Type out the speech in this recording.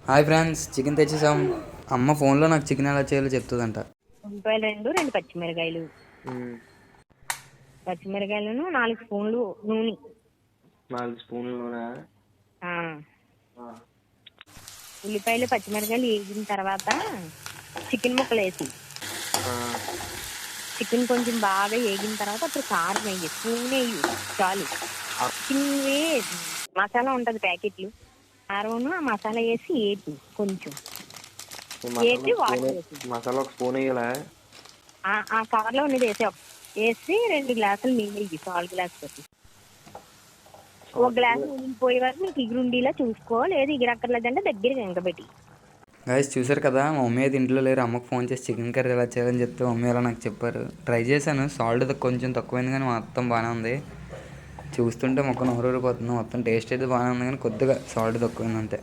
Hi friends, chicken తెచ్చేసాం. అమ్మ ఫోన్లో నాకు చికెన్ ఎలా చేయాలో చెప్తుందంట. ఉల్లిపాయలు రెండు పచ్చిమిరకాయలు, ఉమ్, పచ్చిమిరకాయలను 4 స్పూన్లు నూనె. 4 స్పూన్ల నూనె. ఆ, ఆ, ఉల్లిపాయలు పచ్చిమిరకాయలు వేగిన తర్వాత చికెన్ ముక్కలు వేసి, ఆ, చికెన్ కొంచెం బాగా వేగిన తర్వాత అప్పుడు కారం వేయి, స్పూన్ వేయి చాలు. చిన్నవి మసాలా ఉంటుంది ప్యాకెట్లు, కారం ఆ మసాలా వేసి వేపి కొంచెం వేసి వాటర్ వేసి మసాలా ఒక స్పూన్ వేయాలా? ఆ కవర్లో ఉన్నది వేసి 2 గ్లాసులు నీళ్ళు వేయి, పాలు గ్లాస్ పెట్టి. ఒక గ్లాసు నీళ్ళు పోయే వరకు నీకు ఎగురుండిలా చూసుకో, లేదు ఎగిరక్కర్లేదంటే దగ్గరికి ఎంకబెట్టి. గైస్ చూసారు కదా, మా మమ్మీ అయితే ఇంట్లో లేరు. అమ్మకు ఫోన్ చేసి చికెన్ కర్రీ ఎలా చేయాలని చెప్తే మమ్మీ ఎలా నాకు చెప్పారు. ట్రై చేశాను, సాల్ట్ కొంచెం తక్కువైంది కానీ మొత్తం బాగానే ఉంది. చూస్తుంటే మొక్క నోరూరిపోతుంది. మొత్తం టేస్ట్ అయితే బాగానే ఉంది కానీ కొద్దిగా సాల్ట్ తక్కువైంది అంతే.